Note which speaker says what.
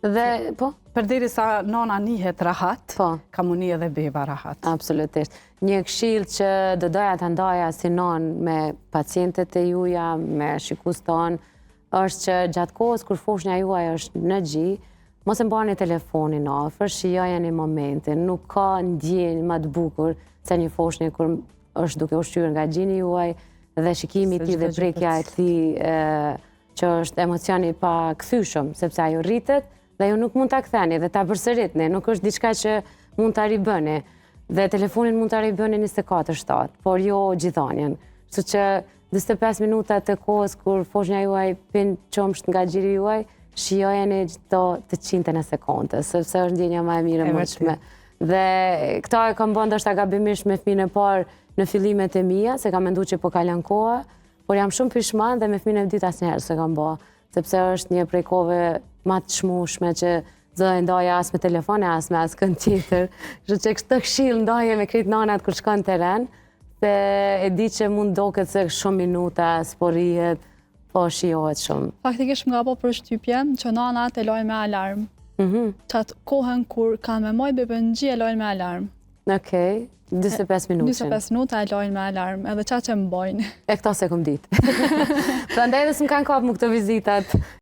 Speaker 1: Dhe, po?
Speaker 2: Përderisa nona nihet rahat, ka mu një edhe beba rahat.
Speaker 1: Absolutisht. Një këshill që do doja të ndaja si non me pacientet e juja, me shikus tonë, është që gjatë kohës kur foshnja juaj është në gji, mos e mbani telefonin afër, shijojeni momentin, nuk ka ndjenjë më të bukur se një foshnjë kur është duke ushqyer nga gjini juaj dhe shikimi i tij dhe prekja e tij që është emocioni pa kthyeshëm, sepse ajo rritet dhe ju nuk mund ta ktheni dhe ta përsëritni, nuk është diçka që mund ta ribëni. Dhe telefonin mund ta ribëni 24/7, por jo gjithonjen. Kështu që 45 minuta të kohës kur foshnja juaj pin qomsht nga gjiri juaj, shijojeni çdo të qindën e sekondës, sepse është ndjenja më e mirë e mundshme. Dhe këta e kam bën ndoshta gabimisht me fëmijën e parë në fillimet e mia, se kam menduar që po kalon koha, por jam shumë pishman dhe me fëmijën e dytë asnjëherë s'e kam bë, sepse është një prej kohëve më të çmueshme që zë e ndaja as me telefon, as me askën tjetër. Kështu që këtë këshill ndaje me krejt nanat kur shkon në teren, se e di që mund doket se shumë minuta, s'porrihet, po shijohet shumë.
Speaker 3: Faktikisht nga po përshtypje që nanat e lojnë me alarm. Qatë kohën kur kanë me moj beben gji e lojnë me alarm.
Speaker 1: Okej, 25 minuta.
Speaker 3: 25 minuta e lojnë me alarm, edhe qatë që më bojnë.
Speaker 1: E këta se këm ditë. Prandaj edhe s'm kanë kap mu këto vizitat.